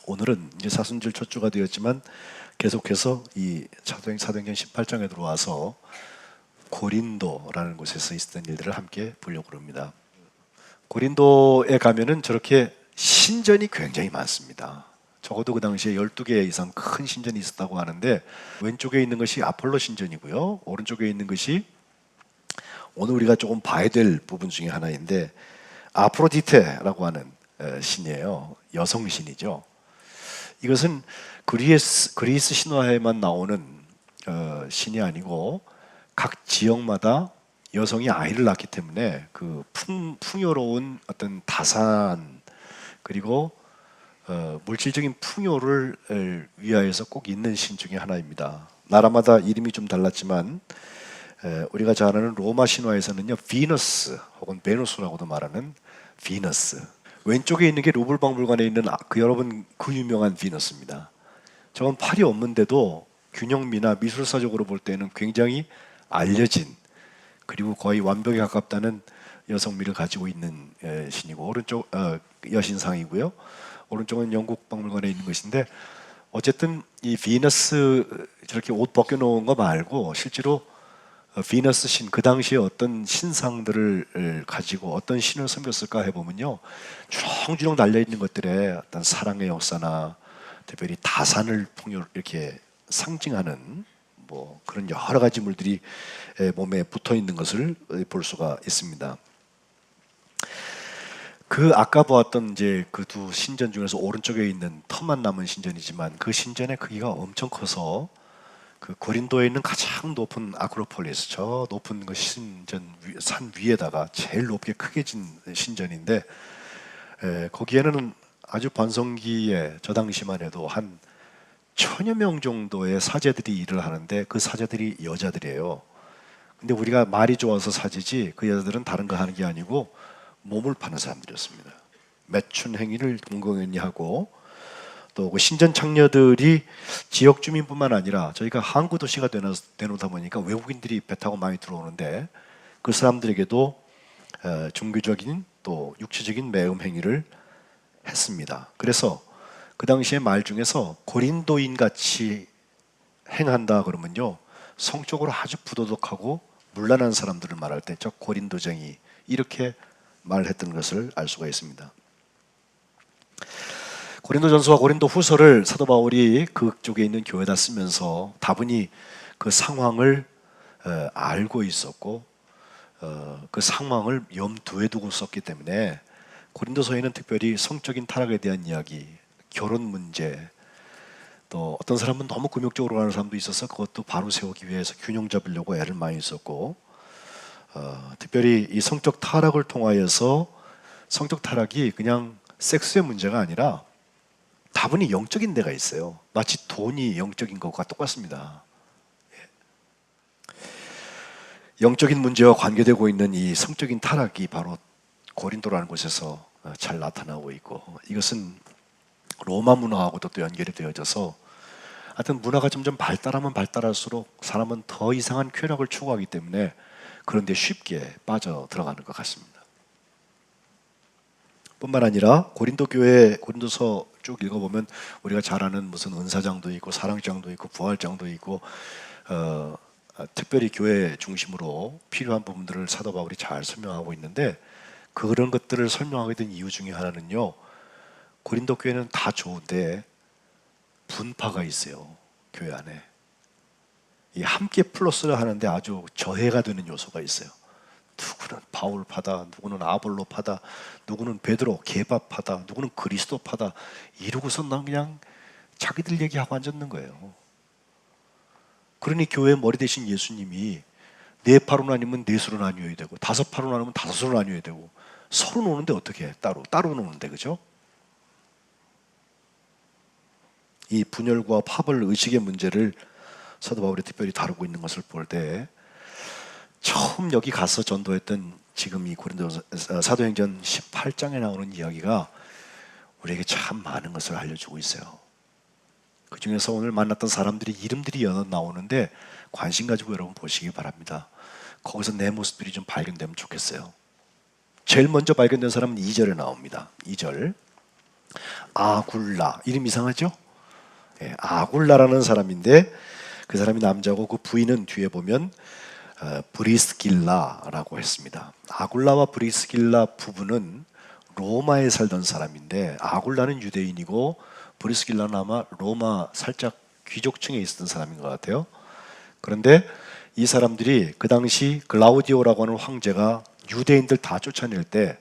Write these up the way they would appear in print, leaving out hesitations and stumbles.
오늘은 이제 사순절 첫 주가 되었지만 계속해서 이 사도행전 18장에 들어와서 고린도라는 곳에서 있었던 일들을 함께 보려고 합니다. 고린도에 가면은 저렇게 신전이 굉장히 많습니다. 적어도 그 당시에 12개 이상 큰 신전이 있었다고 하는데, 왼쪽에 있는 것이 아폴로 신전이고요, 오른쪽에 있는 것이 오늘 우리가 조금 봐야 될 부분 중에 하나인데 아프로디테라고 하는 신이에요. 여성 신이죠. 이것은 그리스 신화에만 나오는 신이 아니고 각 지역마다 여성이 아이를 낳기 때문에 그 풍요로운 어떤 다산 그리고 물질적인 풍요를 위하여서 꼭 있는 신 중에 하나입니다. 나라마다 이름이 좀 달랐지만 우리가 잘 아는 로마 신화에서는요, 비너스 혹은 베누스라고도 말하는 비너스, 왼쪽에 있는 게 루블 박물관에 있는 여러분 그 유명한 비너스입니다. 저건 팔이 없는데도 균형미나 미술사적으로 볼 때는 굉장히 알려진, 그리고 거의 완벽에 가깝다는 여성미를 가지고 있는 신이고, 오른쪽 여신상이고요, 오른쪽은 영국 박물관에 있는 것인데, 어쨌든 이 비너스 저렇게 옷 벗겨놓은 거 말고 실제로 비너스 신, 그 당시에 어떤 신상들을 가지고 어떤 신을 섬겼을까 해보면요, 주렁주렁 달려있는 것들에 어떤 사랑의 역사나 특별히 다산을 이렇게 상징하는 뭐 그런 여러 가지 물들이 몸에 붙어 있는 것을 볼 수가 있습니다. 그 아까 보았던 이제 그 두 신전 중에서 오른쪽에 있는 터만 남은 신전이지만, 그 신전의 크기가 엄청 커서 그 고린도에 있는 가장 높은 아크로폴리스, 저 높은 그 신전 산 위에다가 제일 높게 크게 진 신전인데, 거기에는 아주 반성기에 저 당시만 해도 한 1000여 명 정도의 사제들이 일을 하는데, 그 사제들이 여자들이에요. 근데 우리가 말이 좋아서 사제지 그 여자들은 다른 거 하는 게 아니고 몸을 파는 사람들이었습니다. 매춘 행위를 공공연히 하고, 또 그 신전 창녀들이 지역 주민뿐만 아니라 저희가 항구 도시가 되놓다 보니까 외국인들이 배 타고 많이 들어오는데, 그 사람들에게도 종교적인 또 육체적인 매음 행위를 했습니다. 그래서 그 당시의 말 중에서 고린도인 같이 행한다 그러면요, 성적으로 아주 부도덕하고 문란한 사람들을 말할 때 저 고린도쟁이, 이렇게 말했던 것을 알 수가 있습니다. 고린도전서와 고린도후서를 사도 바울이 그쪽에 있는 교회에다 쓰면서 다분히 그 상황을 알고 있었고, 그 상황을 염두에 두고 썼기 때문에 고린도서에는 특별히 성적인 타락에 대한 이야기, 결혼 문제, 또 어떤 사람은 너무 금욕적으로 가는 사람도 있어서 그것도 바로 세우기 위해서 균형 잡으려고 애를 많이 썼고, 특별히 이 성적 타락을 통하여서, 성적 타락이 그냥 섹스의 문제가 아니라 다분히 영적인 데가 있어요. 마치 돈이 영적인 것과 똑같습니다. 영적인 문제와 관계되고 있는 이 성적인 타락이 바로 고린도라는 곳에서 잘 나타나고 있고, 이것은 로마 문화하고도 또 연결이 되어져서, 하여튼 문화가 점점 발달하면 발달할수록 사람은 더 이상한 쾌락을 추구하기 때문에 그런데 쉽게 빠져 들어가는 것 같습니다. 뿐만 아니라 고린도 교회 고린도서 쭉 읽어보면 우리가 잘 아는 무슨 은사장도 있고 사랑장도 있고 부활장도 있고, 특별히 교회 중심으로 필요한 부분들을 사도 바울이 잘 설명하고 있는데, 그런 것들을 설명하게 된 이유 중에 하나는요, 고린도 교회는 다 좋은데 분파가 있어요. 교회 안에 이 함께 플러스를 하는데 아주 저해가 되는 요소가 있어요. 누구는 바울파다, 누구는 아볼로파다, 누구는 베드로 개바파다, 누구는 그리스도파다, 이러고서 난 그냥 자기들 얘기하고 앉았는 거예요. 그러니 교회의 머리 대신 예수님이 네 파로 나뉘면 넷으로 나뉘어야 되고, 다섯 파로 나누면 다섯으로 나뉘어야 되고, 서로 노는데 어떻게 해? 따로 노는데, 그죠? 이 분열과 파벌 의식의 문제를 사도 바울이 특별히 다루고 있는 것을 볼 때, 처음 여기 가서 전도했던 지금 이 사도행전 18장에 나오는 이야기가 우리에게 참 많은 것을 알려주고 있어요. 그 중에서 오늘 만났던 사람들이 이름들이 여러 나오는데 관심 가지고 여러분 보시기 바랍니다. 거기서 내 모습들이 좀 발견되면 좋겠어요. 제일 먼저 발견된 사람은 2절에 나옵니다. 2절. 아굴라, 이름 이상하죠? 예, 아굴라라는 사람인데 그 사람이 남자고 그 부인은 뒤에 보면 브리스길라라고 했습니다. 아굴라와 브리스길라 부부는 로마에 살던 사람인데 아굴라는 유대인이고 브리스길라는 아마 로마 살짝 귀족층에 있었던 사람인 것 같아요. 그런데 이 사람들이 그 당시 글라우디오라고 하는 황제가 유대인들 다 쫓아낼 때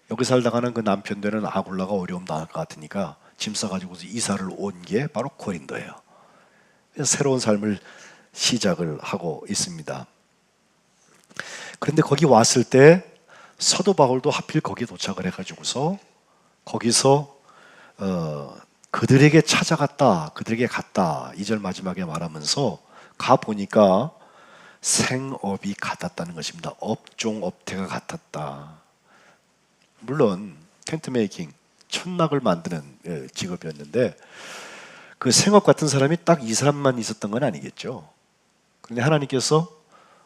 여기 살다가는 그 남편 되는 아굴라가 어려움 당할 것 같으니까 짐 싸가지고서 이사를 온 게 바로 고린도예요. 새로운 삶을 시작을 하고 있습니다. 그런데 거기 왔을 때 사도 바울도 하필 거기에 도착을 해가지고서 거기서 그들에게 찾아갔다, 그들에게 갔다 2절 마지막에 말하면서 가보니까 생업이 같았다는 것입니다. 업종, 업태가 같았다. 물론 텐트 메이킹, 천막을 만드는 직업이었는데 그 생업 같은 사람이 딱 이 사람만 있었던 건 아니겠죠. 그런데 하나님께서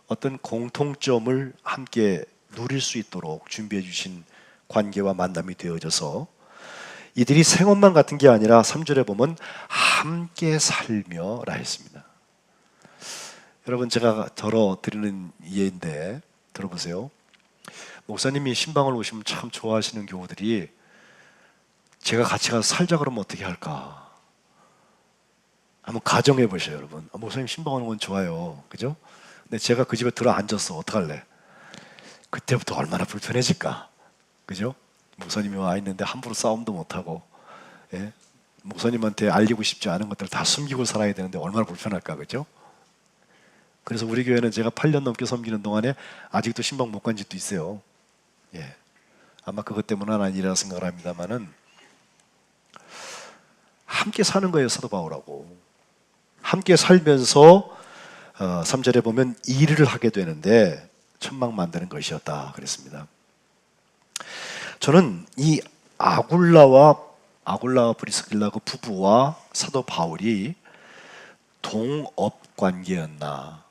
어떤 공통점을 함께 누릴 수 있도록 준비해 주신 관계와 만남이 되어져서 이들이 생업만 같은 게 아니라 3절에 보면 함께 살며라 했습니다. 여러분, 제가 덜어 드리는 예인데 들어보세요. 목사님이 신방을 오시면 참 좋아하시는 교우들이 제가 같이 가서 살자 그러면 어떻게 할까? 한번 가정해 보셔요, 여러분. 목사님 신방 오는 건 좋아요, 그죠? 근데 제가 그 집에 들어 앉았어, 어떡할래? 그때부터 얼마나 불편해질까, 그죠? 목사님이 와 있는데 함부로 싸움도 못하고, 예? 목사님한테 알리고 싶지 않은 것들 다 숨기고 살아야 되는데 얼마나 불편할까, 그죠? 그래서 우리 교회는 제가 8년 넘게 섬기는 동안에 아직도 신방 못 간 집도 있어요. 예. 아마 그것 때문은 아니라 생각을 합니다만은 함께 사는 거예요, 사도 바울하고. 함께 살면서 3절에 보면 일을 하게 되는데 천막 만드는 것이었다 그랬습니다. 저는 이 아굴라와 브리스길라 그 부부와 사도 바울이 동업 관계였나,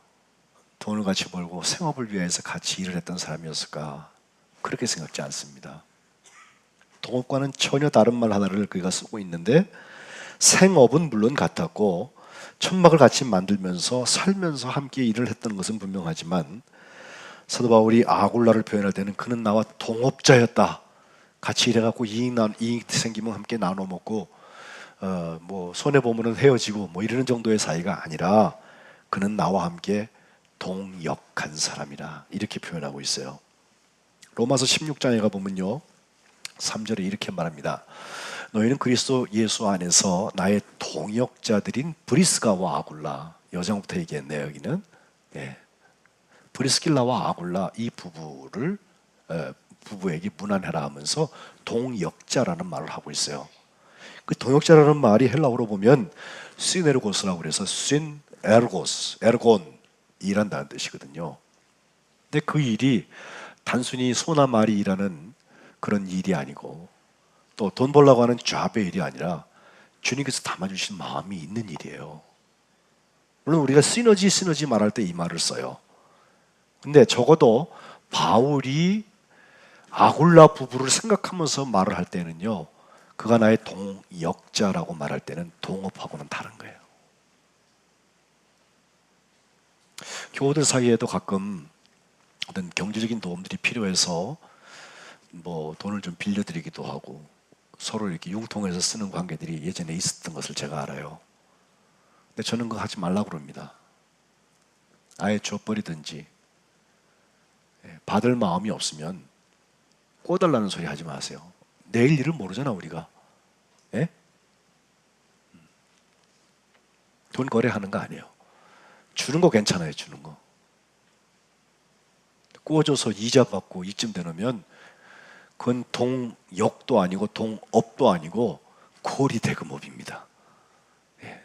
돈을 같이 벌고 생업을 위해서 같이 일을 했던 사람이었을까, 그렇게 생각지 않습니다. 동업과는 전혀 다른 말 하나를 그가 쓰고 있는데 생업은 물론 같았고 천막을 같이 만들면서 살면서 함께 일을 했던 것은 분명하지만 사도 바울이 아굴라를 표현할 때는 그는 나와 동업자였다. 같이 일해갖고 이익 생기면 함께 나눠 먹고 뭐 손해 보면은 헤어지고 뭐 이러는 정도의 사이가 아니라 그는 나와 함께 동역한 사람이라 이렇게 표현하고 있어요. 로마서 16장에 가보면요 3절에 이렇게 말합니다. 너희는 그리스도 예수 안에서 나의 동역자들인 브리스가와 아굴라, 여정부터 얘기했네요. 여기는 브리스길라와 아굴라 이 부부에게 문안해라 하면서 동역자라는 말을 하고 있어요. 그 동역자라는 말이 헬라어로 보면 시네르고스라고 그래서 에르고스, 에르곤, 일한다는 뜻이거든요. 근데 그 일이 단순히 소나 말이 일하는 그런 일이 아니고 또 돈 벌려고 하는 잡의 일이 아니라 주님께서 담아주신 마음이 있는 일이에요. 물론 우리가 시너지 말할 때 이 말을 써요. 근데 적어도 바울이 아굴라 부부를 생각하면서 말을 할 때는요, 그가 나의 동역자라고 말할 때는 동업하고는 다른 거예요. 교우들 사이에도 가끔 어떤 경제적인 도움들이 필요해서 뭐 돈을 좀 빌려드리기도 하고 서로 이렇게 융통해서 쓰는 관계들이 예전에 있었던 것을 제가 알아요. 근데 저는 그거 하지 말라고 그럽니다. 아예 줘버리든지 받을 마음이 없으면 꿔달라는 소리 하지 마세요. 내일 일을 모르잖아 우리가. 예? 돈 거래하는 거 아니에요. 주는 거 괜찮아요. 주는 거. 꿔줘서 이자 받고 이쯤 되면 그건 동역도 아니고 동업도 아니고 고리대금업입니다. 예.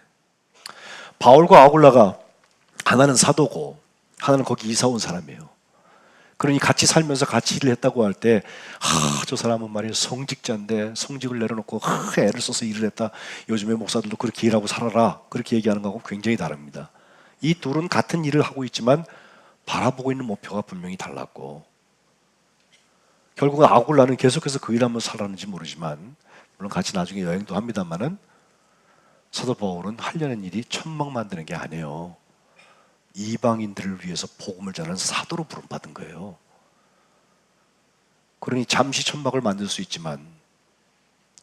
바울과 아굴라가 하나는 사도고 하나는 거기 이사 온 사람이에요. 그러니 같이 살면서 같이 일을 했다고 할 때 저 사람은 말이에요 성직자인데 성직을 내려놓고 애를 써서 일을 했다. 요즘에 목사들도 그렇게 일하고 살아라 그렇게 얘기하는 거하고 굉장히 다릅니다. 이 둘은 같은 일을 하고 있지만 바라보고 있는 목표가 분명히 달랐고 결국은 아굴라는 계속해서 그 일하면서 살았는지 모르지만 물론 같이 나중에 여행도 합니다만은 사도 바울은 하려는 일이 천막 만드는 게 아니에요. 이방인들을 위해서 복음을 전하는 사도로 부름받은 거예요. 그러니 잠시 천막을 만들 수 있지만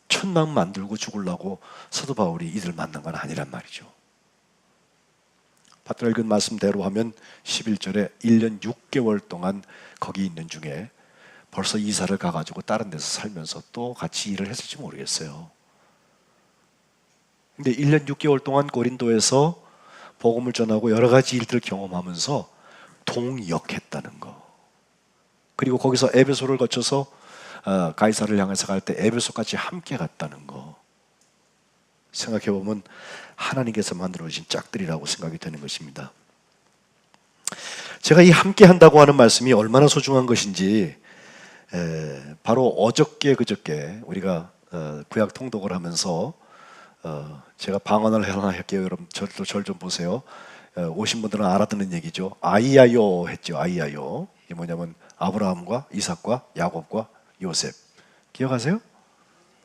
천막 만들고 죽으려고 사도 바울이 이들 만난 건 아니란 말이죠. 파트너 읽은 말씀대로 하면 11절에 1년 6개월 동안 거기 있는 중에 벌써 이사를 가가지고 다른 데서 살면서 또 같이 일을 했을지 모르겠어요. 근데 1년 6개월 동안 고린도에서 복음을 전하고 여러 가지 일들을 경험하면서 동역했다는 거. 그리고 거기서 에베소를 거쳐서 가이사를 향해서 갈 때 에베소까지 함께 갔다는 거. 생각해보면 하나님께서 만들어진 짝들이라고 생각이 되는 것입니다. 제가 이 함께 한다고 하는 말씀이 얼마나 소중한 것인지 바로 어저께 그저께 우리가 구약 통독을 하면서 제가 방언을 하나 할게요. 여러분 절 좀 보세요. 오신 분들은 알아듣는 얘기죠. 아이야요 했죠. 아이야요. 이게 뭐냐면 아브라함과 이삭과 야곱과 요셉. 기억하세요?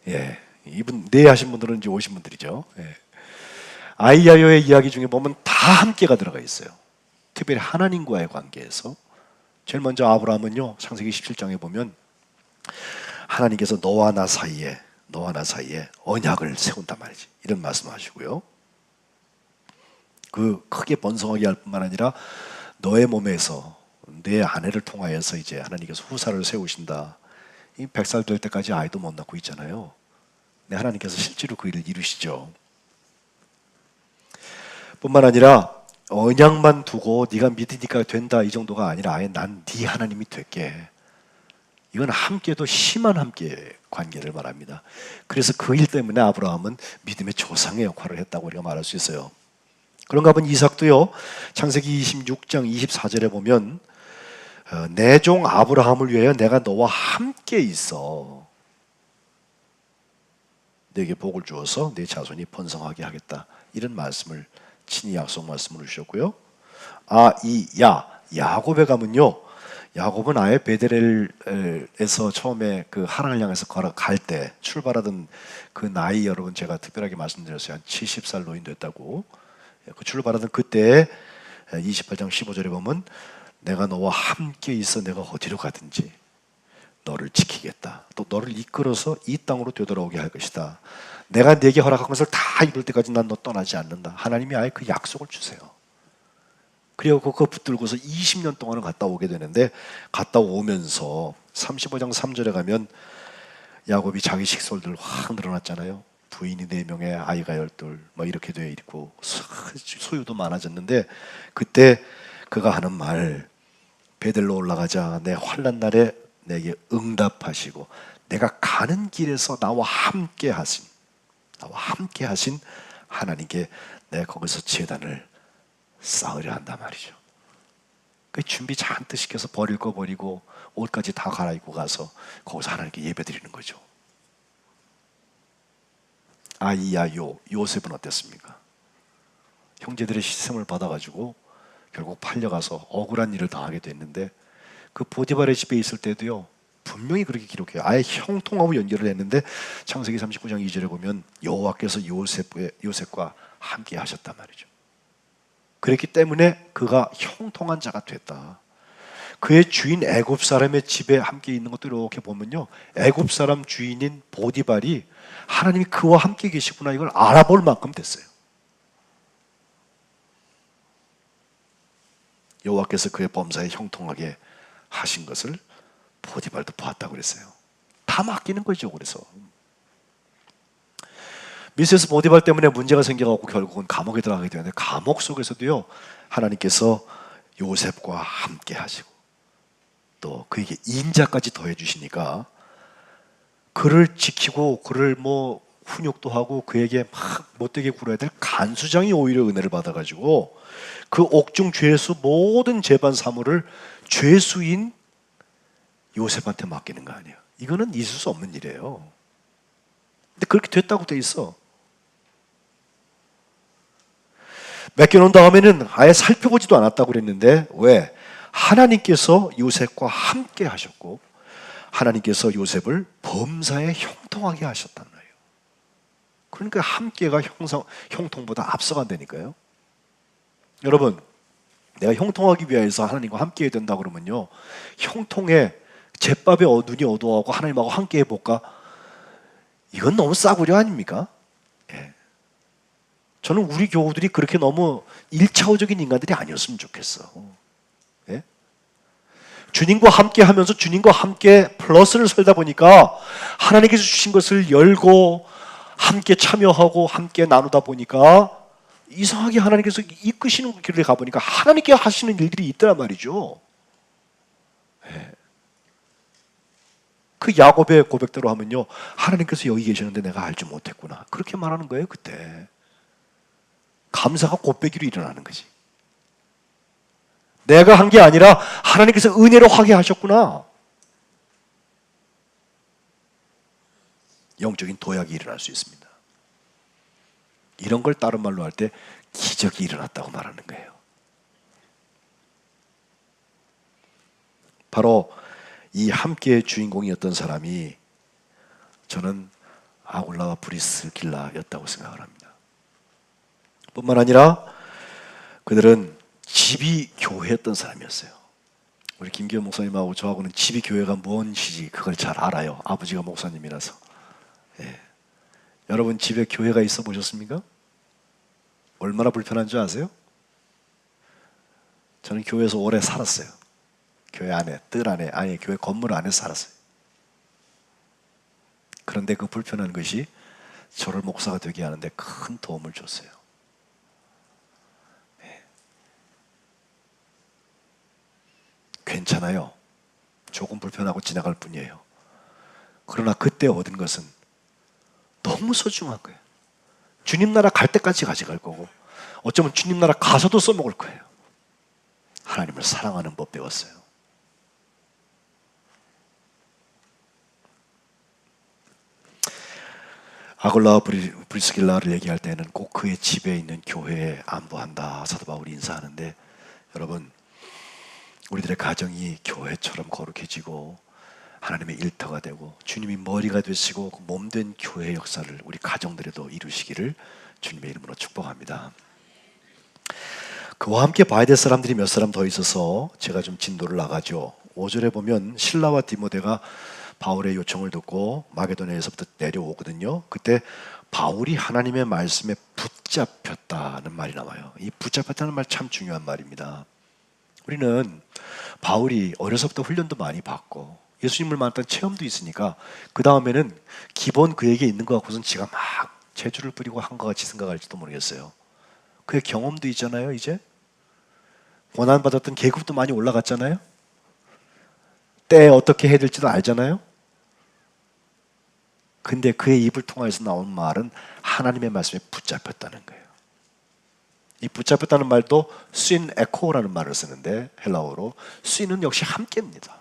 예. 이분 네 하신 분들은 이제 오신 분들이죠. 예. 아이야요의 이야기 중에 보면 다 함께가 들어가 있어요. 특별히 하나님과의 관계에서 제일 먼저 아브라함은요, 창세기 17장에 보면 하나님께서 너와 나 사이에 언약을 세운단 말이지. 이런 말씀하시고요. 그 크게 번성하게 할 뿐만 아니라 너의 몸에서 내 아내를 통하여서 이제 하나님께서 후사를 세우신다. 이 100살 될 때까지 아이도 못 낳고 있잖아요. 근데 하나님께서 실제로 그 일을 이루시죠. 뿐만 아니라 언약만 두고 네가 믿으니까 된다 이 정도가 아니라 아예 난 네 하나님이 될게. 이건 함께도 심한 함께 관계를 말합니다. 그래서 그 일 때문에 아브라함은 믿음의 조상의 역할을 했다고 우리가 말할 수 있어요. 그런가 하면 이삭도요, 창세기 26장 24절에 보면 내 종 아브라함을 위하여 내가 너와 함께 있어 내게 복을 주어서 내 자손이 번성하게 하겠다. 이런 말씀을 친히 약속 말씀을 주셨고요. 야곱에 가면요, 야곱은 아예 베델에서 처음에 그 하란을 향해서 걸어갈 때 출발하던 그 나이, 여러분 제가 특별하게 말씀드렸어요. 한 70살 노인 됐다고. 그 출발하던 그때 28장 15절에 보면 내가 너와 함께 있어 내가 어디로 가든지 너를 지키겠다. 또 너를 이끌어서 이 땅으로 되돌아오게 할 것이다. 내가 네게 허락한 것을 다 이룰 때까지 난 너 떠나지 않는다. 하나님이 아예 그 약속을 주세요. 그리고 그거 붙들고서 20년 동안은 갔다 오게 되는데, 갔다 오면서 35장 3절에 가면 야곱이 자기 식솔들 확 늘어났잖아요. 부인이 4명에 아이가 12, 뭐 이렇게 되어 있고 소유도 많아졌는데, 그때 그가 하는 말, 베델로 올라가자 내 환난 날에 내게 응답하시고 내가 가는 길에서 나와 함께 하신 하나님께 내가 거기서 제단을 쌓으려 한단 말이죠. 그 준비 잔뜩 시켜서 버릴 거 버리고 옷까지 다 갈아입고 가서 거기서 하나님께 예배드리는 거죠. 요셉은 어땠습니까? 형제들의 시샘을 받아가지고 결국 팔려가서 억울한 일을 당하게 됐는데, 그 보디발의 집에 있을 때도요 분명히 그렇게 기록해요. 아예 형통하고 연결을 했는데 창세기 39장 2절에 보면 여호와께서 요셉과 함께 하셨단 말이죠. 그랬기 때문에 그가 형통한 자가 됐다. 그의 주인 애굽 사람의 집에 함께 있는 것도 이렇게 보면요, 애굽 사람 주인인 보디발이 하나님이 그와 함께 계시구나 이걸 알아볼 만큼 됐어요. 여호와께서 그의 범사에 형통하게 하신 것을 보디발도 보았다고 그랬어요. 다 맡기는 거죠. 그래서 미세스 보디발 때문에 문제가 생겨갖고 결국은 감옥에 들어가게 되는데, 감옥 속에서도요 하나님께서 요셉과 함께 하시고 또 그에게 인자까지 더해 주시니까 그를 지키고 그를 뭐 훈육도 하고 그에게 막 못되게 굴어야 될 간수장이 오히려 은혜를 받아가지고 그 옥중 죄수 모든 재반 사무를 죄수인 요셉한테 맡기는 거 아니에요. 이거는 있을 수 없는 일이에요. 근데 그렇게 됐다고 돼 있어. 맡겨놓은 다음에는 아예 살펴보지도 않았다고 그랬는데, 왜? 하나님께서 요셉과 함께 하셨고 하나님께서 요셉을 범사에 형통하게 하셨다는 거예요. 그러니까 함께가 형통보다 앞서간다니까요. 여러분, 내가 형통하기 위해서 하나님과 함께 해야 된다 그러면요, 형통에 제밥에 눈이 어두워하고 하나님하고 함께 해볼까? 이건 너무 싸구려 아닙니까? 예. 저는 우리 교우들이 그렇게 너무 일차원적인 인간들이 아니었으면 좋겠어. 예? 주님과 함께 하면서 주님과 함께 플러스를 살다 보니까 하나님께서 주신 것을 열고 함께 참여하고 함께 나누다 보니까 이상하게 하나님께서 이끄시는 길을 가보니까 하나님께 하시는 일들이 있더란 말이죠. 예. 그 야곱의 고백대로 하면요, 하나님께서 여기 계시는데 내가 알지 못했구나, 그렇게 말하는 거예요. 그때 감사가 곱배기로 일어나는 거지. 내가 한 게 아니라 하나님께서 은혜로 하게 하셨구나. 영적인 도약이 일어날 수 있습니다. 이런 걸 다른 말로 할 때 기적이 일어났다고 말하는 거예요. 바로 이 함께의 주인공이었던 사람이 저는 아굴라와 브리스길라였다고 생각을 합니다. 뿐만 아니라 그들은 집이 교회였던 사람이었어요. 우리 김기현 목사님하고 저하고는 집이 교회가 뭔지 그걸 잘 알아요. 아버지가 목사님이라서. 예. 여러분 집에 교회가 있어 보셨습니까? 얼마나 불편한 줄 아세요? 저는 교회에서 오래 살았어요. 교회 안에, 뜰 안에, 아니 교회 건물 안에 살았어요. 그런데 그 불편한 것이 저를 목사가 되게 하는데 큰 도움을 줬어요. 네. 괜찮아요. 조금 불편하고 지나갈 뿐이에요. 그러나 그때 얻은 것은 너무 소중한 거예요. 주님 나라 갈 때까지 가져갈 거고, 어쩌면 주님 나라 가서도 써먹을 거예요. 하나님을 사랑하는 법 배웠어요. 아굴라와 브리스길라를 얘기할 때는 꼭 그의 집에 있는 교회에 안부한다 사도 바울이 인사하는데, 여러분 우리들의 가정이 교회처럼 거룩해지고 하나님의 일터가 되고 주님이 머리가 되시고 몸된 교회 역사를 우리 가정들에도 이루시기를 주님의 이름으로 축복합니다. 그와 함께 봐야 될 사람들이 몇 사람 더 있어서 제가 좀 진도를 나가죠. 5절에 보면 실라와 디모데가 바울의 요청을 듣고 마게도냐에서부터 내려오거든요. 그때 바울이 하나님의 말씀에 붙잡혔다는 말이 나와요. 이 붙잡혔다는 말 참 중요한 말입니다. 우리는 바울이 어려서부터 훈련도 많이 받고 예수님을 만났던 체험도 있으니까 그 다음에는 기본 그에게 있는 것 같고선 지가 막 재주를 부리고 한 것 같이 생각할지도 모르겠어요. 그의 경험도 있잖아요. 이제 고난받았던 계급도 많이 올라갔잖아요. 때에 어떻게 해야 될지도 알잖아요. 근데 그의 입을 통해서 나온 말은 하나님의 말씀에 붙잡혔다는 거예요. 이 붙잡혔다는 말도 쉰 에코라는 말을 쓰는데 헬라어로 쉰은 역시 함께입니다.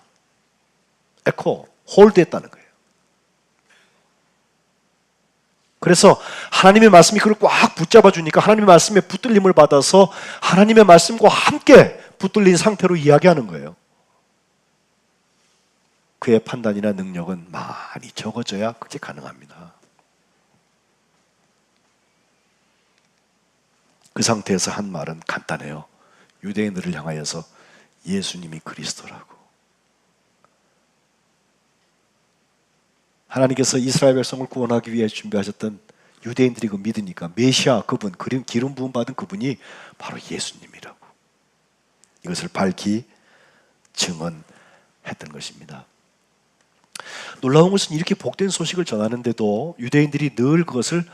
에코, 홀드했다는 거예요. 그래서 하나님의 말씀이 그걸 꽉 붙잡아 주니까 하나님의 말씀에 붙들림을 받아서 하나님의 말씀과 함께 붙들린 상태로 이야기하는 거예요. 그의 판단이나 능력은 많이 적어져야 그게 가능합니다. 그 상태에서 한 말은 간단해요. 유대인들을 향하여서 예수님이 그리스도라고. 하나님께서 이스라엘 백성을 구원하기 위해 준비하셨던 유대인들이 그 믿으니까 메시아 그분, 기름 부음 받은 그분이 바로 예수님이라고. 이것을 밝히 증언했던 것입니다. 놀라운 것은 이렇게 복된 소식을 전하는데도 유대인들이 늘 그것을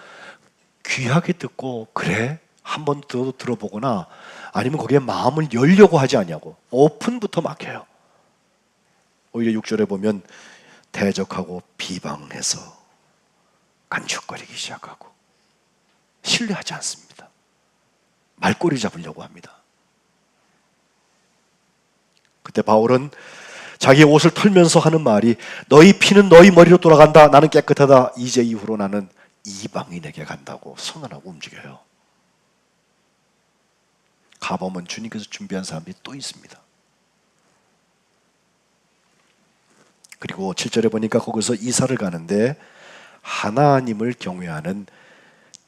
귀하게 듣고 그래? 한 번 더 들어보거나 아니면 거기에 마음을 열려고 하지 않냐고 오픈부터 막혀요. 오히려 6절에 보면 대적하고 비방해서 간축거리기 시작하고 신뢰하지 않습니다. 말꼬리 잡으려고 합니다. 그때 바울은 자기의 옷을 털면서 하는 말이 너희 피는 너희 머리로 돌아간다. 나는 깨끗하다. 이제 이후로 나는 이방인에게 간다고 선언하고 움직여요. 가보면 주님께서 준비한 사람들이 또 있습니다. 그리고 7절에 보니까 거기서 이사를 가는데 하나님을 경외하는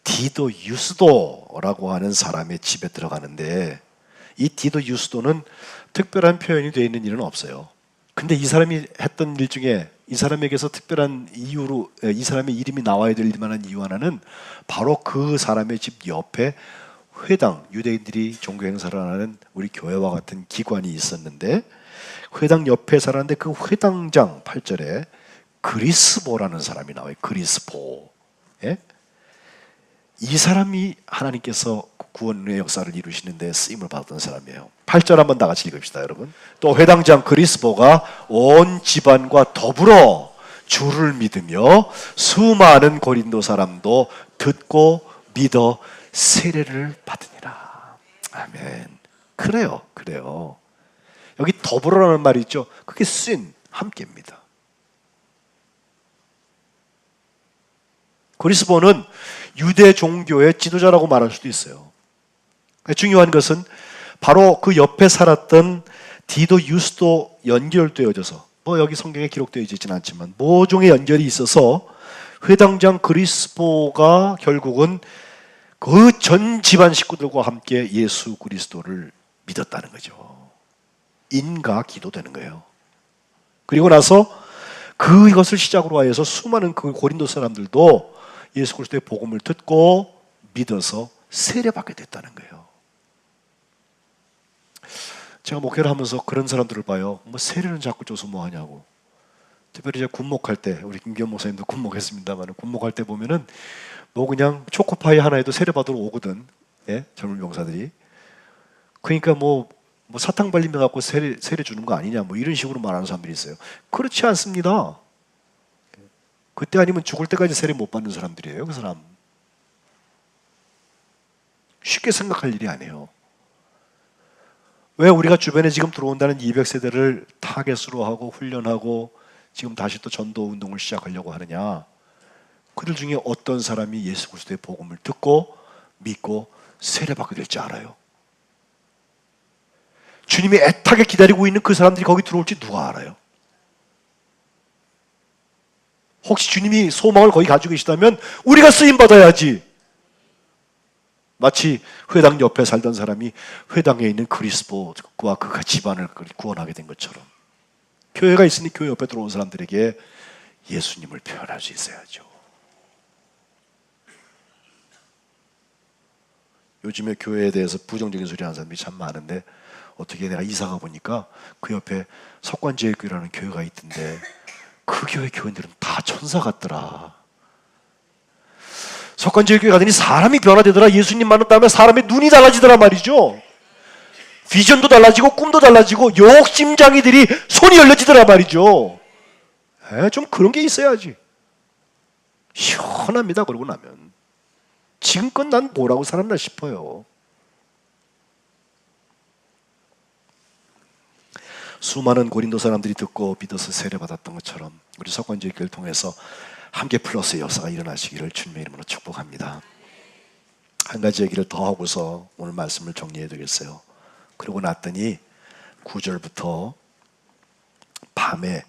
디도 유스도라고 하는 사람의 집에 들어가는데, 이 디도 유스도는 특별한 표현이 되어 있는 일은 없어요. 근데 이 사람이 했던 일 중에 이 사람에게서 특별한 이유로 이 사람의 이름이 나와야 될 만한 이유 하나는 바로 그 사람의 집 옆에 회당, 유대인들이 종교 행사를 하는 우리 교회와 같은 기관이 있었는데, 회당 옆에 살았는데 그 회당장 8절에 그리스보라는 사람이 나와요. 그리스보. 예? 이 사람이 하나님께서 구원의 역사를 이루시는데 쓰임을 받았던 사람이에요. 8절 한번 다 같이 읽읍시다, 여러분. 또 회당장 그리스보가 온 집안과 더불어 주를 믿으며 수많은 고린도 사람도 듣고 믿어 세례를 받으니라. 아멘. 그래요. 여기 더불어라는 말이 있죠. 그게 쓴 함께입니다. 그리스보는 유대 종교의 지도자라고 말할 수도 있어요. 중요한 것은 바로 그 옆에 살았던 디도 유스도 연결되어져서, 여기 성경에 기록되어 있지는 않지만 모종의 연결이 있어서 회당장 그리스보가 결국은 그 전 집안 식구들과 함께 예수 그리스도를 믿었다는 거죠. 인가 기도되는 거예요. 그리고 나서 그것을 시작으로 하여서 수많은 그 고린도 사람들도 예수 그리스도의 복음을 듣고 믿어서 세례받게 됐다는 거예요. 제가 목회를 하면서 그런 사람들을 봐요. 세례는 자꾸 줘서 뭐 하냐고. 특별히 이제 군목할 때, 우리 김기현 목사님도 군목했습니다만, 군목할 때 보면은 그냥 초코파이 하나에도 세례받으러 오거든. 예? 젊은 병사들이. 그러니까 사탕 발리면 갖고 세례 주는 거 아니냐, 이런 식으로 말하는 사람들이 있어요. 그렇지 않습니다. 그때 아니면 죽을 때까지 세례 못 받는 사람들이에요, 그 사람. 쉽게 생각할 일이 아니에요. 왜 우리가 주변에 지금 들어온다는 200세대를 타겟으로 하고 훈련하고 지금 다시 또 전도 운동을 시작하려고 하느냐? 그들 중에 어떤 사람이 예수 그리스도의 복음을 듣고 믿고 세례받게 될지 알아요? 주님이 애타게 기다리고 있는 그 사람들이 거기 들어올지 누가 알아요? 혹시 주님이 소망을 거기 가지고 계시다면 우리가 쓰임받아야지. 마치 회당 옆에 살던 사람이 회당에 있는 그리스도와 그 집안을 구원하게 된 것처럼, 교회가 있으니 교회 옆에 들어온 사람들에게 예수님을 표현할 수 있어야죠. 요즘에 교회에 대해서 부정적인 소리 하는 사람들이 참 많은데, 어떻게 내가 이사가 보니까 그 옆에 석관제일교회라는 교회가 있던데 그 교회 교인들은 다 천사 같더라. 석관제일교회 가더니 사람이 변화되더라. 예수님 만났다면 사람의 눈이 달라지더라 말이죠. 비전도 달라지고 꿈도 달라지고 욕심장이들이 손이 열려지더라 말이죠. 좀 그런 게 있어야지. 시원합니다. 그러고 나면 지금껏 난 뭐라고 살았나 싶어요. 수많은 고린도 사람들이 듣고 믿어서 세례받았던 것처럼 우리 석관제일교회를 통해서 함께 플러스의 역사가 일어나시기를 주님의 이름으로 축복합니다. 한 가지 얘기를 더 하고서 오늘 말씀을 정리해 드리겠어요. 그러고 났더니 9절부터 밤에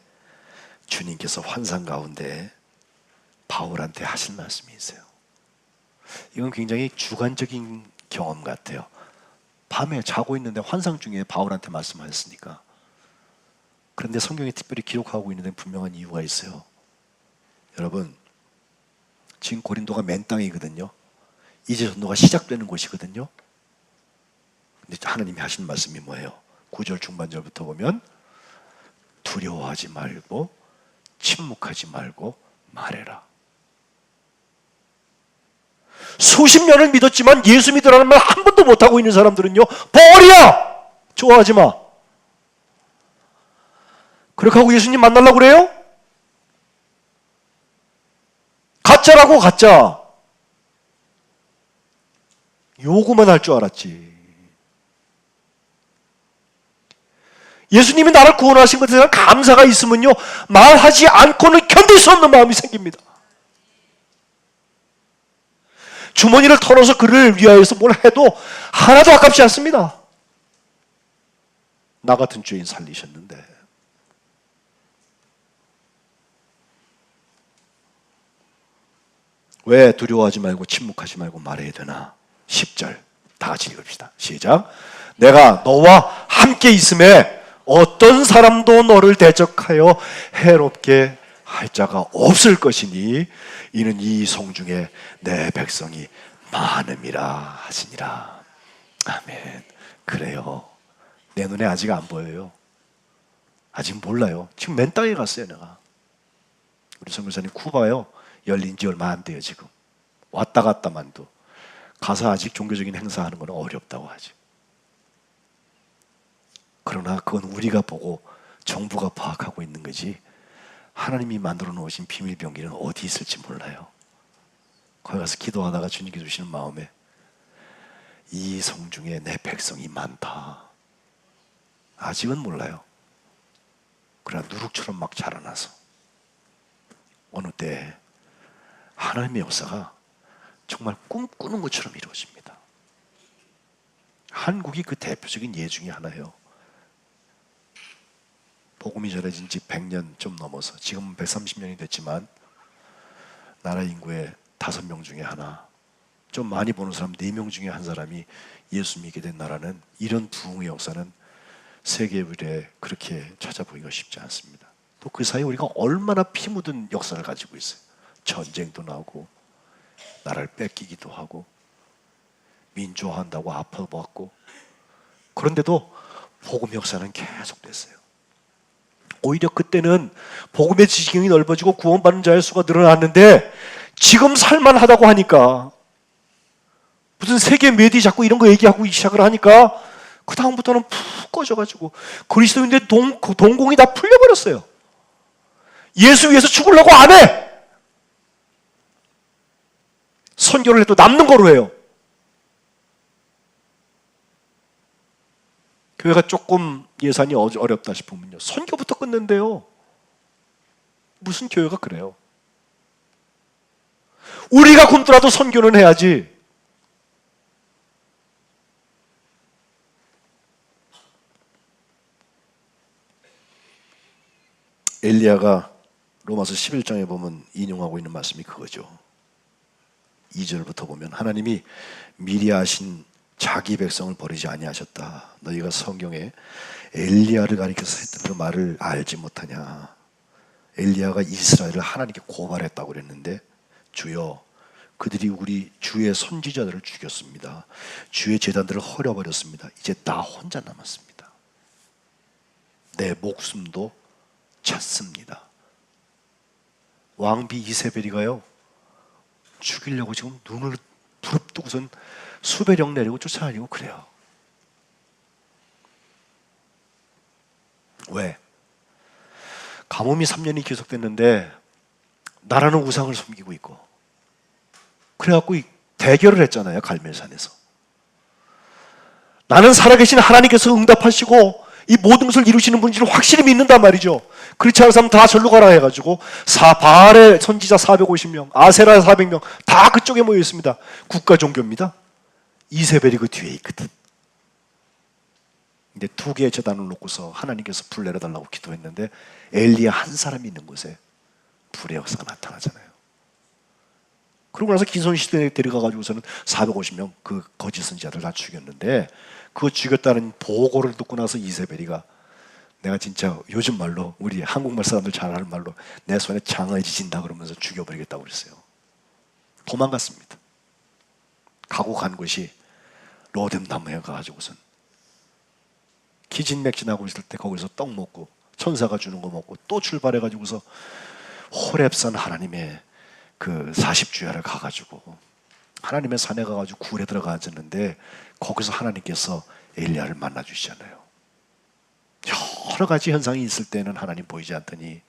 주님께서 환상 가운데 바울한테 하신 말씀이 있어요. 이건 굉장히 주관적인 경험 같아요. 밤에 자고 있는데 환상 중에 바울한테 말씀하셨으니까. 그런데 성경이 특별히 기록하고 있는 데 분명한 이유가 있어요. 여러분, 지금 고린도가 맨 땅이거든요. 이제 전도가 시작되는 곳이거든요. 근데 하나님이 하신 말씀이 뭐예요? 9절 중반절부터 보면 두려워하지 말고 침묵하지 말고 말해라. 수십 년을 믿었지만 예수 믿으라는 말 한 번도 못하고 있는 사람들은요, 벌이야! 좋아하지 마. 그렇게 하고 예수님 만나려고 그래요? 가짜라고, 가짜. 요구만 할 줄 알았지. 예수님이 나를 구원하신 것에 대한 감사가 있으면요, 말하지 않고는 견딜 수 없는 마음이 생깁니다. 주머니를 털어서 그를 위하여서 뭘 해도 하나도 아깝지 않습니다. 나 같은 죄인 살리셨는데. 왜 두려워하지 말고 침묵하지 말고 말해야 되나? 10절 다 같이 읽읍시다. 시작. 내가 너와 함께 있음에 어떤 사람도 너를 대적하여 해롭게 할 자가 없을 것이니 이는 이 성중에 내 백성이 많음이라 하시니라. 아멘. 그래요. 내 눈에 아직 안 보여요. 아직 몰라요. 지금 맨 땅에 갔어요. 내가 우리 선교사님 쿠바요 열린 지 얼마 안 돼요. 지금 왔다 갔다만도 가서 아직 종교적인 행사하는 건 어렵다고 하죠. 그러나 그건 우리가 보고 정부가 파악하고 있는 거지 하나님이 만들어 놓으신 비밀 병기는 어디 있을지 몰라요. 거기 가서 기도하다가 주님께 주시는 마음에 이 성중에 내 백성이 많다. 아직은 몰라요. 그러나 누룩처럼 막 자라나서 어느 때 하나님의 역사가 정말 꿈꾸는 것처럼 이루어집니다. 한국이 그 대표적인 예 중에 하나예요. 복음이 전해진 지 100년 좀 넘어서 지금 130년이 됐지만 나라 인구의 5명 중에 하나, 좀 많이 보는 사람 4명 중에 한 사람이 예수 믿게 된 나라는 이런 부흥의 역사는 세계에 그렇게 찾아보기가 쉽지 않습니다. 또 그 사이에 우리가 얼마나 피 묻은 역사를 가지고 있어요. 전쟁도 나고 나라를 뺏기기도 하고 민주화한다고 아파받고 그런데도 복음 역사는 계속됐어요. 오히려 그때는 복음의 지식이 넓어지고 구원받는 자의 수가 늘어났는데 지금 살만하다고 하니까 무슨 세계 메디 자꾸 이런 거 얘기하고 시작을 하니까 그 다음부터는 푹 꺼져가지고 그리스도인들 동공이 다 풀려버렸어요. 예수 위해서 죽으려고 안 해. 선교를 해도 남는 거로 해요. 교회가 조금 예산이 어렵다 싶으면요 선교부터 끊는데요. 무슨 교회가 그래요? 우리가 굶더라도 선교는 해야지. 엘리야가 로마서 11장에 보면 인용하고 있는 말씀이 그거죠. 2절부터 보면 하나님이 미리 아신 자기 백성을 버리지 아니하셨다. 너희가 성경에 엘리야를 가리켜서 했던 그 말을 알지 못하냐. 엘리야가 이스라엘을 하나님께 고발했다고 그랬는데 주여 그들이 우리 주의 선지자들을 죽였습니다. 주의 제단들을 헐어버렸습니다. 이제 나 혼자 남았습니다. 내 목숨도 찾습니다. 왕비 이세벨이가요 죽이려고 지금 눈을 부릅뜨고선 수배령 내리고 쫓아다니고 그래요. 왜? 가뭄이 3년이 계속됐는데 나라는 우상을 섬기고 있고 그래갖고 대결을 했잖아요. 갈멜산에서. 나는 살아계신 하나님께서 응답하시고 이 모든 것을 이루시는 분인지를 확실히 믿는단 말이죠. 그렇지 않은 사람 다 절로 가라 해가지고 바알의 선지자 450명, 아세라 400명 다 그쪽에 모여 있습니다. 국가 종교입니다. 이세벨이 그 뒤에 있거든. 근데 2개의 제단을 놓고서 하나님께서 불 내려달라고 기도했는데 엘리야 한 사람이 있는 곳에 불의 역사가 나타나잖아요. 그러고 나서 기손시대에 데려가가지고서는 450명 그 거짓 선지자들 다 죽였는데 그거 죽였다는 보고를 듣고 나서 이세벨이가 내가 진짜 요즘 말로 우리 한국말 사람들 잘 아는 말로 내 손에 장을 지진다 그러면서 죽여버리겠다고 그랬어요. 도망갔습니다. 가고 간 곳이 로뎀나무에 가가지고선 기진맥진하고 있을 때 거기서 떡 먹고 천사가 주는 거 먹고 또 출발해가지고서 호렙산 하나님의 그 40주야를 가가지고 하나님의 산에 가가지고 굴에 들어가 앉았는데 거기서 하나님께서 엘리야를 만나 주시잖아요. 여러 가지 현상이 있을 때는 하나님 보이지 않더니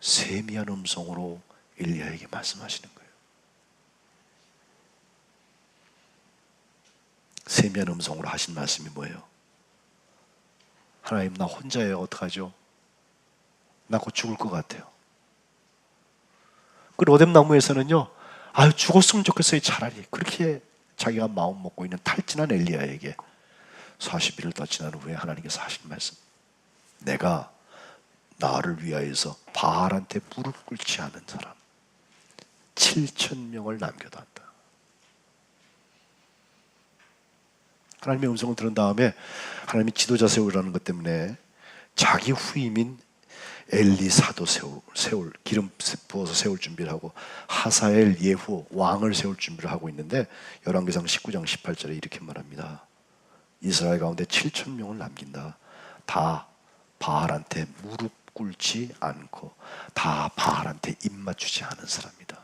세미한 음성으로 엘리야에게 말씀하시는 거예요. 세미한 음성으로 하신 말씀이 뭐예요? 하나님 나 혼자예요. 어떡하죠? 나 곧 죽을 것 같아요. 그 로뎀나무에서는요 아유 죽었으면 좋겠어요. 차라리 그렇게 자기가 마음 먹고 있는 탈진한 엘리야에게 40일을 더 지난 후에 하나님께서 하신 말씀 내가 나를 위하여서 바알한테 무릎 꿇지 않은 사람 7,000명을 남겨도 한다. 하나님의 음성을 들은 다음에 하나님이 지도자 세우라는 것 때문에 자기 후임인 엘리 사도 세울 기름 부어서 세울 준비를 하고, 하사엘 예후 왕을 세울 준비를 하고 있는데 열왕기상 19장 18절에 이렇게 말합니다. 이스라엘 가운데 7,000명을 남긴다. 다 바알한테 무릎 꿇지 않고 다 바알한테 입 맞추지 않은 사람이다.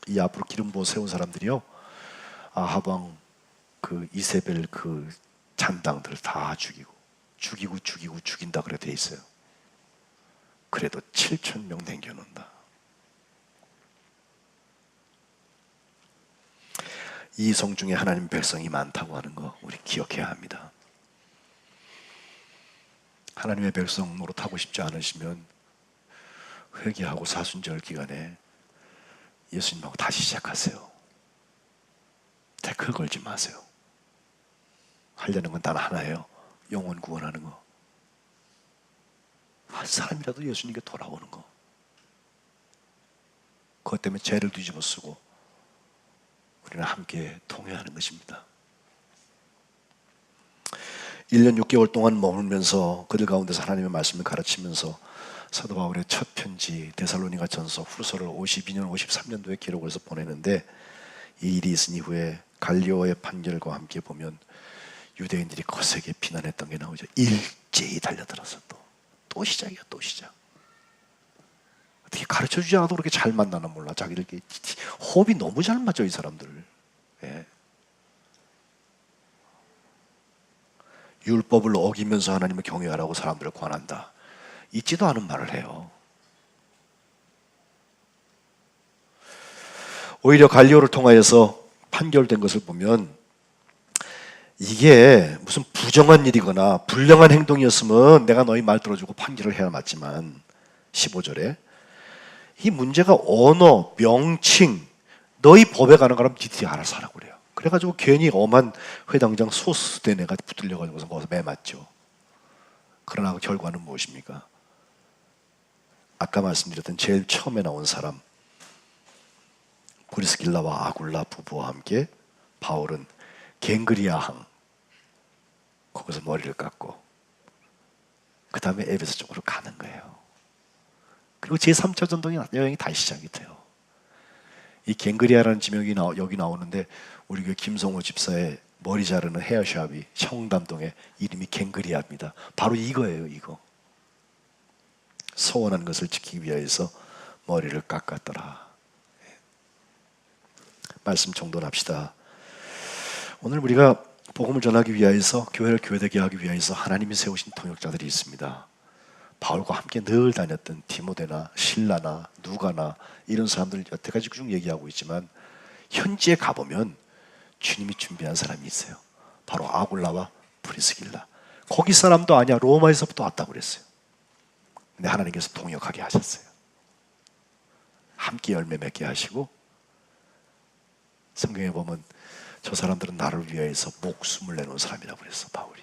이 앞으로 기름 부어 세운 사람들이요, 아합 왕 그 이세벨 그 잔당들을 다 죽인다 그래 돼 있어요. 그래도 7,000명 남겨놓는다. 이 성 중에 하나님 백성이 많다고 하는 거 우리 기억해야 합니다. 하나님의 백성 노릇하고 싶지 않으시면 회개하고 사순절 기간에 예수님하고 다시 시작하세요. 태클 걸지 마세요. 하려는 건 단 하나예요. 영혼 구원하는 거. 한 사람이라도 예수님께 돌아오는 거. 그것 때문에 죄를 뒤집어 쓰고 우리는 함께 통회하는 것입니다. 1년 6개월 동안 머물면서 그들 가운데서 하나님의 말씀을 가르치면서 사도 바울의 첫 편지 데살로니가 전서 후서를 52년 53년도에 기록을 해서 보내는데, 이 일이 있은 이후에 갈리오의 판결과 함께 보면 유대인들이 거세게 비난했던 게 나오죠. 일제히 달려들어서 또 시작이야. 또 시작. 어떻게 가르쳐주지 않아도 그렇게 잘 만나나 몰라. 자기들 호흡이 너무 잘 맞아 이 사람들. 예. 율법을 어기면서 하나님을 경외하라고 사람들을 권한다. 있지도 않은 말을 해요. 오히려 갈리오를 통하여서 판결된 것을 보면 이게 무슨 부정한 일이거나 불량한 행동이었으면 내가 너희 말 들어주고 판결을 해야 맞지만, 15절에 이 문제가 언어, 명칭, 너희 법에 관한 거라면 니들이 알아서 하라고 그래요. 그래가지고 괜히 엄한 회당장 소스된 애가 붙들려가지고서 거기서 매맞죠. 그러나 그 결과는 무엇입니까? 아까 말씀드렸던 제일 처음에 나온 사람 브리스길라와 아굴라 부부와 함께 바울은 갱그리아항 거기서 머리를 깎고 그 다음에 에베소 쪽으로 가는 거예요. 그리고 제3차 전도 여행이 다시 시작이 돼요. 이 갱그리아라는 지명이 여기 나오는데 우리 교회 김성호 집사의 머리 자르는 헤어샵이 청담동에 이름이 갱그리아입니다. 바로 이거예요. 이거 서원한 것을 지키기 위해서 머리를 깎았더라. 말씀 정돈합시다. 오늘 우리가 복음을 전하기 위해서, 교회를 교회되게 하기 위해서 하나님이 세우신 통역자들이 있습니다. 바울과 함께 늘 다녔던 디모데나 실라나 누가나 이런 사람들 여태까지 쭉 얘기하고 있지만, 현지에 가보면 주님이 준비한 사람이 있어요. 바로 아굴라와 프리스길라. 거기 사람도 아니야. 로마에서부터 왔다고 그랬어요. 근데 하나님께서 통역하게 하셨어요. 함께 열매 맺게 하시고, 성경에 보면 저 사람들은 나를 위해서 목숨을 내놓은 사람이라고 그랬어, 바울이.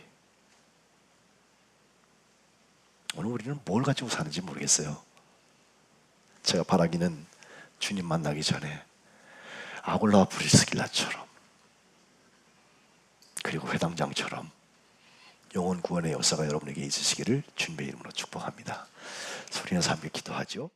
오늘 우리는 뭘 가지고 사는지 모르겠어요. 제가 바라기는 주님 만나기 전에 아굴라와 프리스길라처럼, 그리고 회당장처럼 영혼 구원의 역사가 여러분에게 있으시기를 주님의 이름으로 축복합니다. 소리내서 함께 기도하죠.